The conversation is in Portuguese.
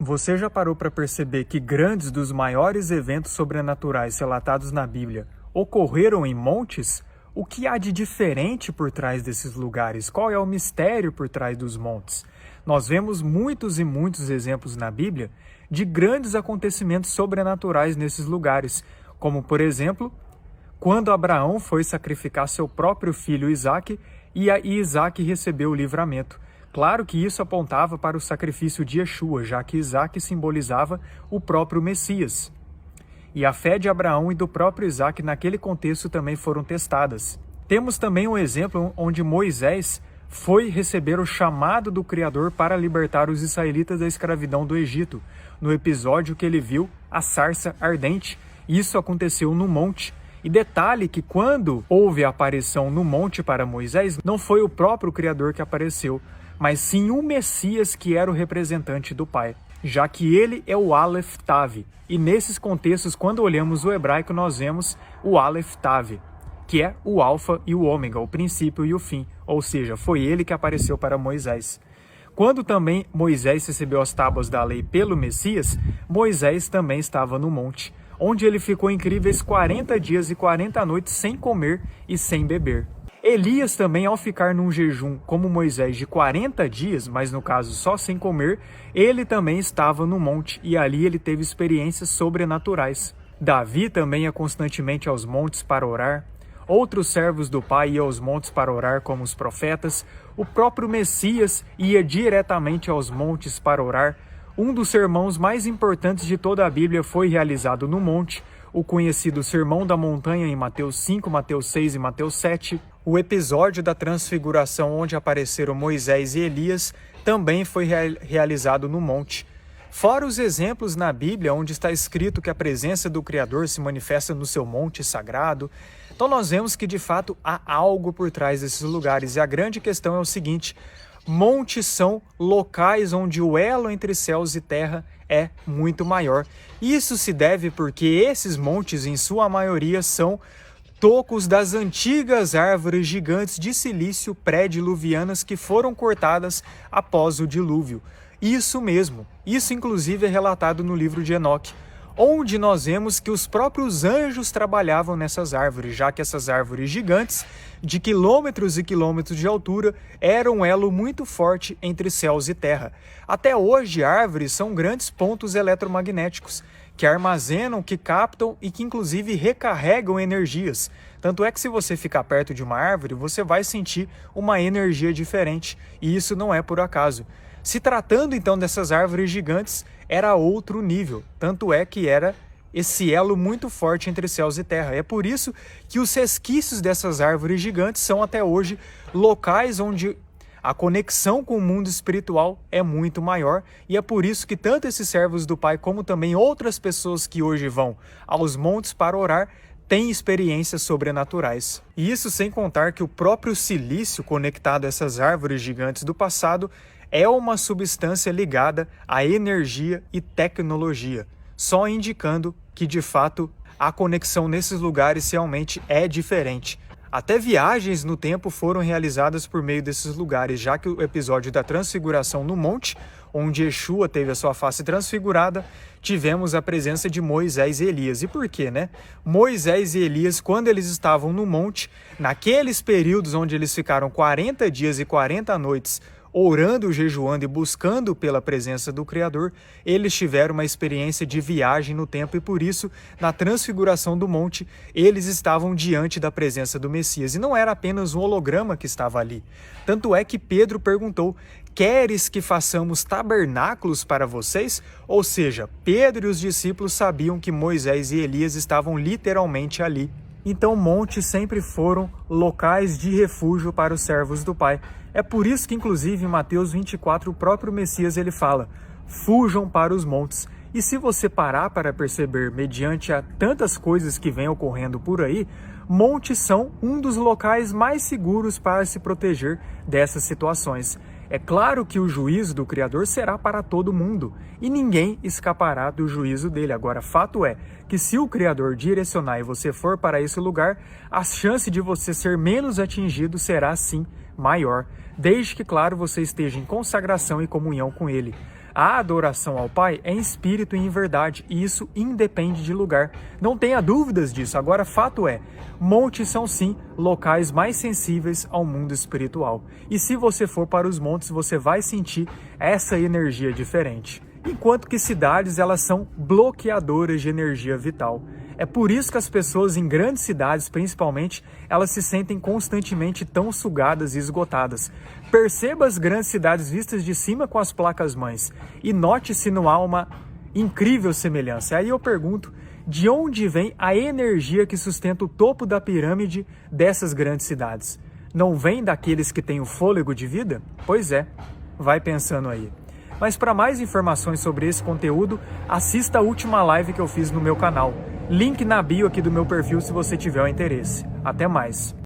Você já parou para perceber que grandes dos maiores eventos sobrenaturais relatados na Bíblia ocorreram em montes? O que há de diferente por trás desses lugares? Qual é o mistério por trás dos montes? Nós vemos muitos e muitos exemplos na Bíblia de grandes acontecimentos sobrenaturais nesses lugares, como, por exemplo, quando Abraão foi sacrificar seu próprio filho Isaque e Isaque recebeu o livramento. Claro que isso apontava para o sacrifício de Yeshua, já que Isaque simbolizava o próprio Messias. E a fé de Abraão e do próprio Isaque naquele contexto também foram testadas. Temos também um exemplo onde Moisés foi receber o chamado do Criador para libertar os israelitas da escravidão do Egito, no episódio que ele viu a sarça ardente. Isso aconteceu no monte. E detalhe que quando houve a aparição no monte para Moisés, não foi o próprio Criador que apareceu, mas sim o Messias, que era o representante do Pai, já que ele é o Aleph Tav. E nesses contextos, quando olhamos o hebraico, nós vemos o Aleph Tav, que é o alfa e o ômega, o princípio e o fim, ou seja, foi ele que apareceu para Moisés. Quando também Moisés recebeu as tábuas da lei pelo Messias, Moisés também estava no monte, onde ele ficou incríveis 40 dias e 40 noites sem comer e sem beber. Elias também, ao ficar num jejum como Moisés de 40 dias, mas no caso só sem comer, ele também estava no monte e ali ele teve experiências sobrenaturais. Davi também ia constantemente aos montes para orar. Outros servos do Pai iam aos montes para orar, como os profetas. O próprio Messias ia diretamente aos montes para orar. Um dos sermões mais importantes de toda a Bíblia foi realizado no monte, o conhecido Sermão da Montanha em Mateus 5, Mateus 6 e Mateus 7. O episódio da transfiguração, onde apareceram Moisés e Elias, também foi realizado no monte. Fora os exemplos na Bíblia onde está escrito que a presença do Criador se manifesta no seu monte sagrado. Então nós vemos que de fato há algo por trás desses lugares. E a grande questão é o seguinte: montes são locais onde o elo entre céus e terra é muito maior. Isso se deve porque esses montes, em sua maioria, são tocos das antigas árvores gigantes de silício pré-diluvianas que foram cortadas após o dilúvio. Isso mesmo, isso inclusive é relatado no livro de Enoque, onde nós vemos que os próprios anjos trabalhavam nessas árvores, já que essas árvores gigantes, de quilômetros e quilômetros de altura, eram um elo muito forte entre céus e terra. Até hoje, árvores são grandes pontos eletromagnéticos, que armazenam, que captam e que inclusive recarregam energias. Tanto é que se você ficar perto de uma árvore, você vai sentir uma energia diferente, e isso não é por acaso. Se tratando então dessas árvores gigantes, era outro nível, tanto é que era esse elo muito forte entre céus e terra. É por isso que os resquícios dessas árvores gigantes são até hoje locais onde a conexão com o mundo espiritual é muito maior, e é por isso que tanto esses servos do Pai como também outras pessoas que hoje vão aos montes para orar têm experiências sobrenaturais. E isso sem contar que o próprio silício conectado a essas árvores gigantes do passado é uma substância ligada à energia e tecnologia, só indicando que de fato a conexão nesses lugares realmente é diferente. Até viagens no tempo foram realizadas por meio desses lugares, já que o episódio da transfiguração no monte, onde Yeshua teve a sua face transfigurada, tivemos a presença de Moisés e Elias. E por quê, né? Moisés e Elias, quando eles estavam no monte, naqueles períodos onde eles ficaram 40 dias e 40 noites orando, jejuando e buscando pela presença do Criador, eles tiveram uma experiência de viagem no tempo e por isso, na transfiguração do monte, eles estavam diante da presença do Messias. E não era apenas um holograma que estava ali. Tanto é que Pedro perguntou: queres que façamos tabernáculos para vocês? Ou seja, Pedro e os discípulos sabiam que Moisés e Elias estavam literalmente ali. Então montes sempre foram locais de refúgio para os servos do Pai. É por isso que, inclusive, em Mateus 24, o próprio Messias ele fala: fujam para os montes. E se você parar para perceber, mediante a tantas coisas que vêm ocorrendo por aí, montes são um dos locais mais seguros para se proteger dessas situações. É claro que o juízo do Criador será para todo mundo, e ninguém escapará do juízo dele. Agora, fato é que se o Criador direcionar e você for para esse lugar, a chance de você ser menos atingido será sim maior, desde que, claro, você esteja em consagração e comunhão com ele. A adoração ao Pai é em espírito e em verdade, e isso independe de lugar. Não tenha dúvidas disso. Agora, fato é, montes são sim locais mais sensíveis ao mundo espiritual. E se você for para os montes, você vai sentir essa energia diferente. Enquanto que cidades, elas são bloqueadoras de energia vital. É por isso que as pessoas em grandes cidades, principalmente, elas se sentem constantemente tão sugadas e esgotadas. Perceba as grandes cidades vistas de cima com as placas-mães e note se não há uma incrível semelhança. Aí eu pergunto, de onde vem a energia que sustenta o topo da pirâmide dessas grandes cidades? Não vem daqueles que têm o fôlego de vida? Pois é, vai pensando aí. Mas para mais informações sobre esse conteúdo, assista a última live que eu fiz no meu canal. Link na bio aqui do meu perfil se você tiver o interesse. Até mais!